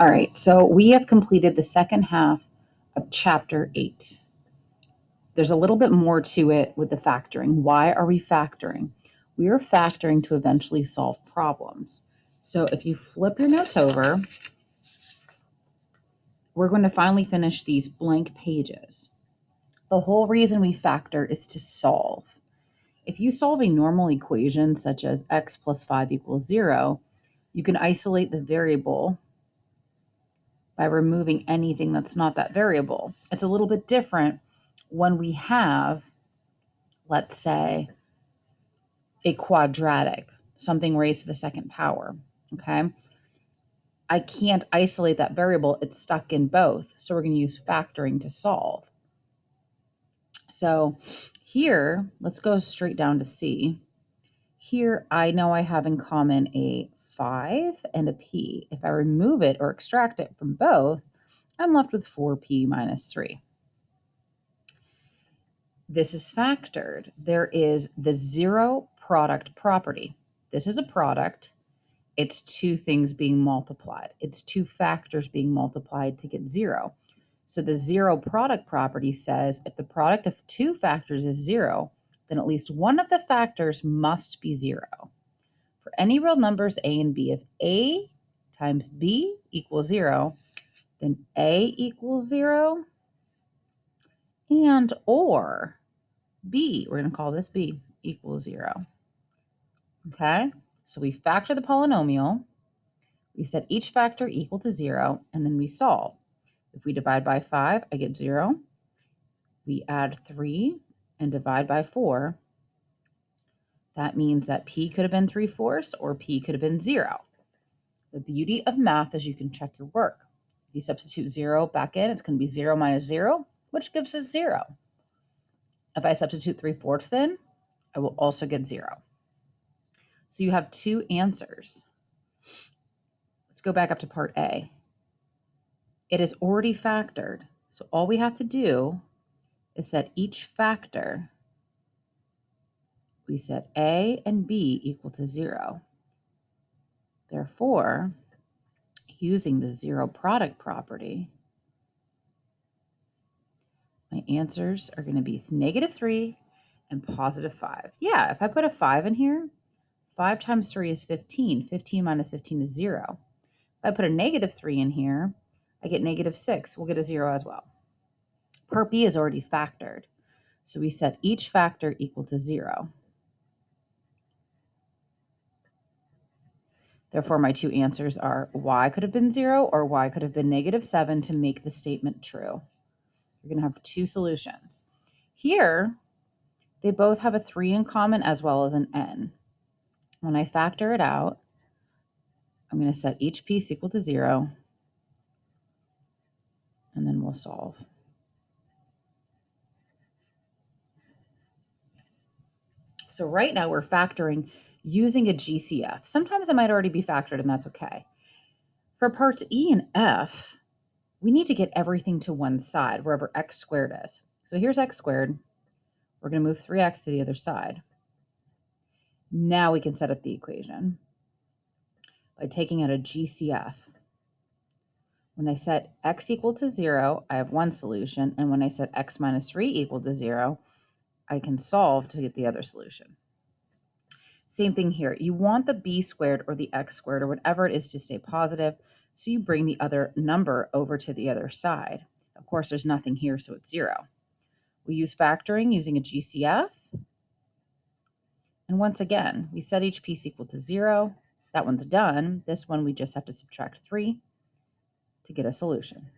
All right, so we have completed the second half of chapter 8. There's a little bit more to it with the factoring. Why are we factoring? We are factoring to eventually solve problems. So if you flip your notes over, we're going to finally finish these blank pages. The whole reason we factor is to solve. If you solve a normal equation such as x plus 5 equals 0, you can isolate the variable by removing anything that's not that variable. It's a little bit different when we have, let's say, a quadratic, something raised to the second power, okay? I can't isolate that variable. It's stuck in both. So we're going to use factoring to solve. So here, let's go straight down to C. Here, I know I have in common a 5 and a p. If I remove it or extract it from both, I'm left with 4p minus 3. This is factored. There is the zero product property. This is a product. It's two things being multiplied. It's two factors being multiplied to get 0. So the zero product property says if the product of two factors is 0, then at least one of the factors must be 0. For any real numbers a and b, if a times b equals 0, then a equals 0 and or b, we're going to call this b, equals 0. Okay, so we factor the polynomial. We set each factor equal to 0, and then we solve. If we divide by 5, I get 0. We add 3 and divide by 4. That means that p could have been 3/4 or p could have been 0. The beauty of math is you can check your work. If you substitute 0 back in, it's going to be 0 minus 0, which gives us 0. If I substitute 3/4 in, I will also get 0. So you have two answers. Let's go back up to part A. It is already factored, so all we have to do is set each factor. We set a and b equal to 0. Therefore, using the zero product property, my answers are going to be -3 and +5. Yeah, if I put a 5 in here, 5 times 3 is 15. 15 minus 15 is 0. If I put a -3 in here, I get -6. We'll get a 0 as well. Part B is already factored, so we set each factor equal to 0. Therefore, my two answers are y could have been 0 or y could have been -7 to make the statement true. You're going to have two solutions. Here, they both have a 3 in common as well as an n. When I factor it out, I'm going to set each piece equal to 0, and then we'll solve. So right now we're factoring using a GCF. Sometimes it might already be factored, and that's okay. For parts E and F, we need to get everything to one side, wherever x squared is. So here's x squared. We're going to move 3x to the other side. Now we can set up the equation by taking out a GCF. When I set x equal to 0, I have one solution, and when I set x minus 3 equal to 0, I can solve to get the other solution. Same thing here. You want the b squared or the x squared or whatever it is to stay positive, so you bring the other number over to the other side. Of course, there's nothing here, so it's 0. We use factoring using a GCF. And once again, we set each piece equal to 0. That one's done. This one, we just have to subtract 3 to get a solution.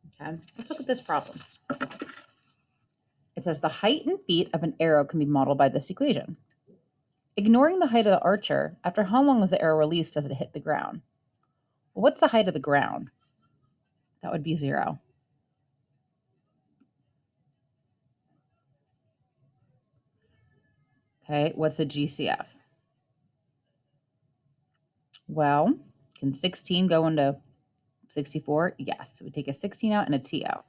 Okay, let's look at this problem. It says the height and feet of an arrow can be modeled by this equation. Ignoring the height of the archer, after how long was the arrow released as it hit the ground? Well, what's the height of the ground? That would be 0. Okay, what's the GCF? Well, can 16 go into 64? Yes, so we take a 16 out and a t out.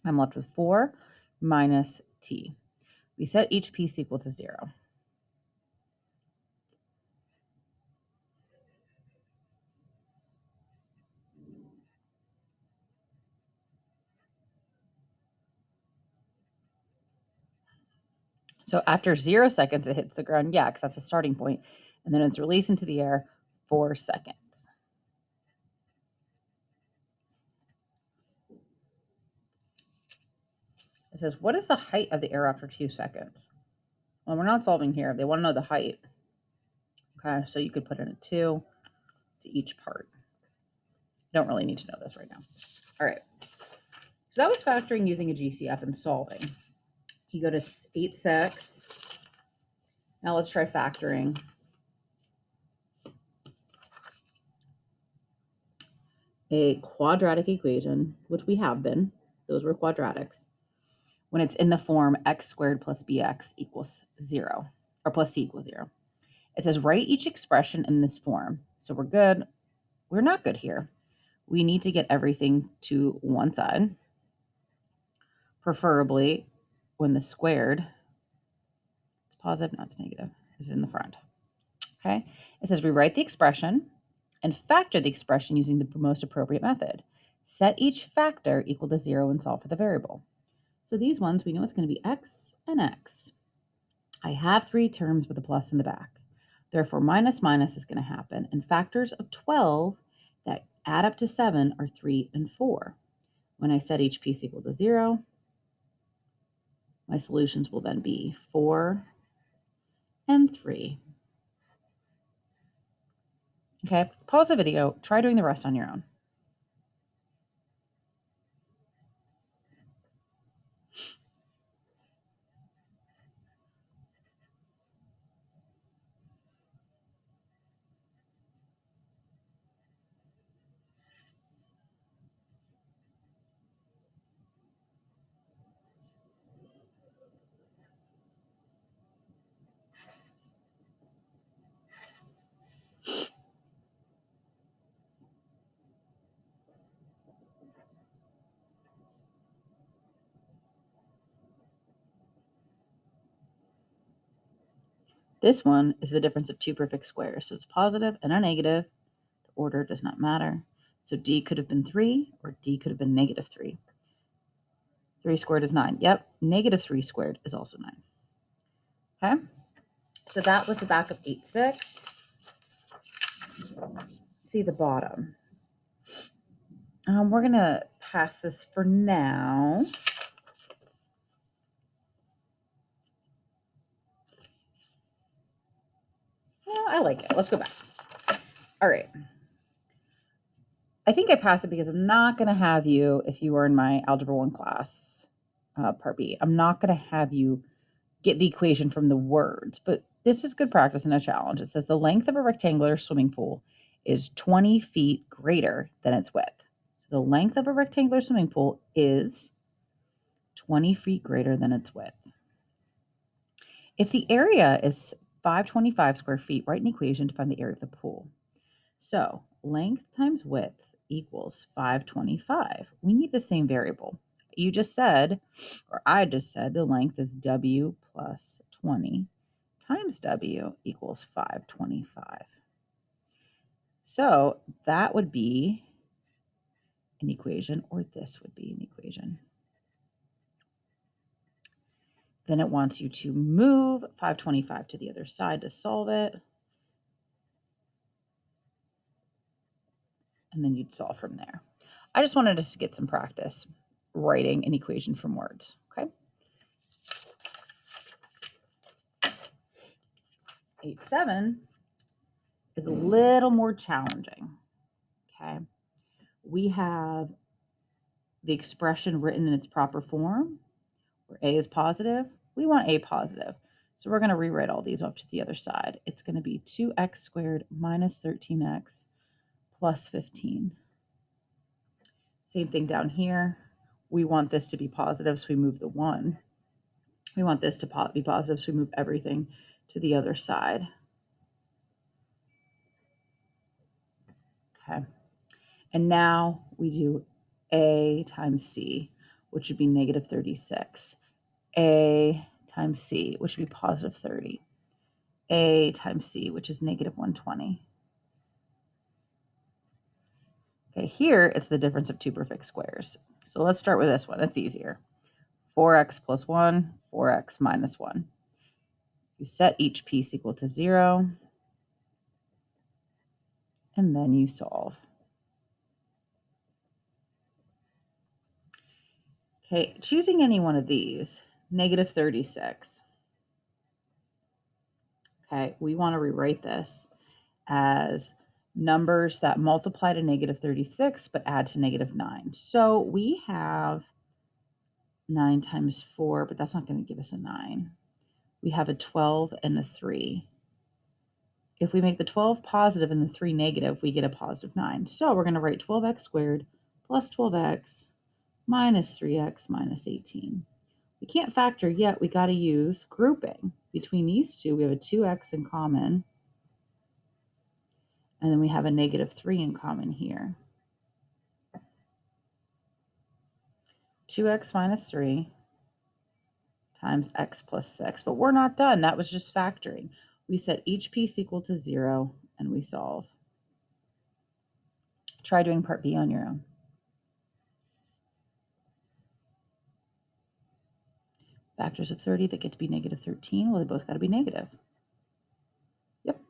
I'm left with 4 minus t. We set each piece equal to 0. So after 0 seconds, it hits the ground. Yeah, because that's the starting point. And then it's released into the air 4 seconds. It says, what is the height of the air after 2 seconds? Well, we're not solving here. They want to know the height. Okay, so you could put in a 2 to each part. You don't really need to know this right now. All right. So that was factoring using a GCF and solving. You go to 8-6. Now let's try factoring. A quadratic equation, which we have been. Those were quadratics. When it's in the form x squared plus bx equals 0, or plus c equals 0. It says write each expression in this form. So we're good. We're not good here. We need to get everything to one side, preferably when the squared, it's positive, no, it's negative, is in the front. Okay. It says rewrite the expression and factor the expression using the most appropriate method. Set each factor equal to 0 and solve for the variable. So these ones, we know it's going to be x and x. I have 3 terms with a plus in the back. Therefore, minus minus is going to happen, and factors of 12 that add up to 7 are 3 and 4. When I set each piece equal to 0, my solutions will then be 4 and 3. Okay, pause the video, try doing the rest on your own. This one is the difference of 2 perfect squares. So it's positive and a negative. The order does not matter. So D could have been 3 or D could have been negative 3. 3 squared is 9. Yep, negative 3 squared is also 9. Okay, so that was the back of 8-6. See the bottom. We're going to pass this for now. Yeah, I like it. Let's go back. All right. I think I passed it because I'm not going to have you, if you were in my Algebra 1 class, Part B, I'm not going to have you get the equation from the words, but this is good practice and a challenge. It says the length of a rectangular swimming pool is 20 feet greater than its width. So the length of a rectangular swimming pool is 20 feet greater than its width. If the area is 525 square feet, write an equation to find the area of the pool. So length times width equals 525. We need the same variable. You just said, or I just said, the length is W plus 20 times W equals 525. So that would be an equation, or this would be an equation. Then it wants you to move 525 to the other side to solve it. And then you'd solve from there. I just wanted us to get some practice writing an equation from words, okay? 8-7 is a little more challenging, okay? We have the expression written in its proper form, where A is positive. We want A positive. So we're going to rewrite all these up to the other side. It's going to be 2x squared minus 13x plus 15. Same thing down here. We want this to be positive, so we move the 1. We want this to be positive, so we move everything to the other side. Okay. And now we do A times C, which would be negative 36. A times C, which would be positive 30. A times C, which is negative 120. Okay, here it's the difference of 2 perfect squares. So let's start with this one. It's easier. 4x plus 1, 4x minus 1. You set each piece equal to 0, and then you solve. Okay, choosing any one of these, negative 36. Okay, we want to rewrite this as numbers that multiply to negative 36 but add to negative 9. So we have 9 times 4, but that's not going to give us a 9. We have a 12 and a 3. If we make the 12 positive and the 3 negative, we get a positive 9. So we're going to write 12x squared plus 12x minus 3x minus 18. We can't factor yet. We got to use grouping. Between these two, we have a 2x in common, and then we have a negative 3 in common here. 2x minus 3 times x plus 6. But we're not done. That was just factoring. We set each piece equal to 0, and we solve. Try doing part B on your own. Factors of 30 that get to be negative 13, well, they both got to be negative. Yep.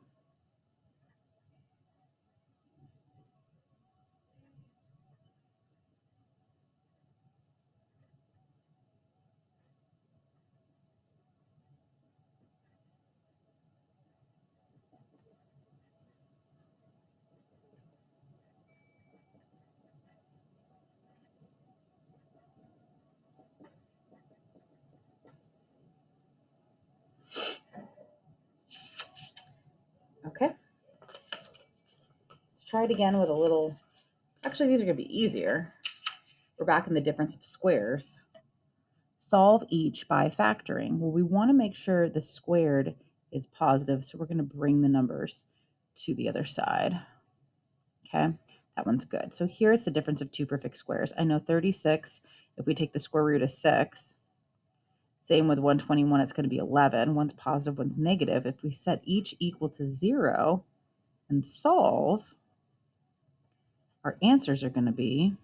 Okay. Let's try it again with a little, actually these are going to be easier. We're back in the difference of squares. Solve each by factoring. Well, we want to make sure the squared is positive, so we're going to bring the numbers to the other side. Okay, that one's good. So here's the difference of two perfect squares. I know 36, if we take the square root of 6, same with 121, it's going to be 11. One's positive, one's negative. If we set each equal to 0 and solve, our answers are going to be,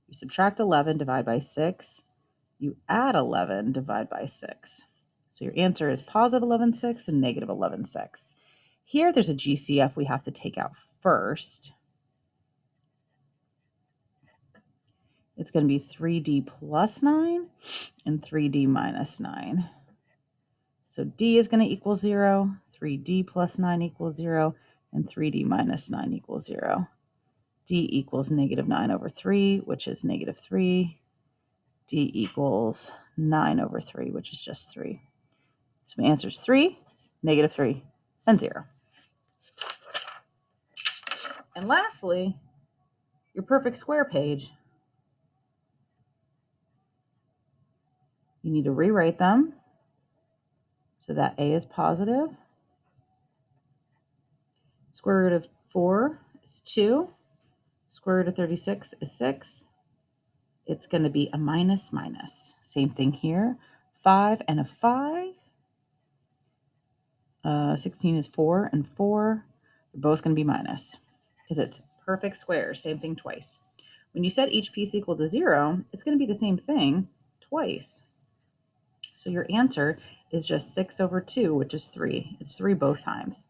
you subtract 11, divide by 6, you add 11, divide by 6. So your answer is positive 11/6 and negative 11/6. Here there's a GCF we have to take out first. It's going to be 3D plus 9 and 3D minus 9. So D is going to equal 0, 3D plus 9 equals 0, and 3D minus 9 equals 0. D equals negative 9 over 3, which is negative 3. D equals 9 over 3, which is just 3. So my answer is 3, negative 3, and 0. And lastly, your perfect square page. You need to rewrite them so that A is positive. Square root of 4 is 2. Square root of 36 is 6. It's going to be a minus minus. Same thing here. 5 and a 5. 16 is 4 and 4. They're both going to be minus because it's perfect squares. Same thing twice. When you set each piece equal to 0, it's going to be the same thing twice. So your answer is just 6 over 2, which is 3. It's 3 both times.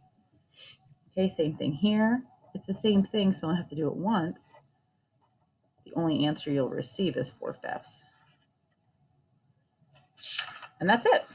Okay, same thing here. It's the same thing, so I only have to do it once. The only answer you'll receive is 4/5. And that's it.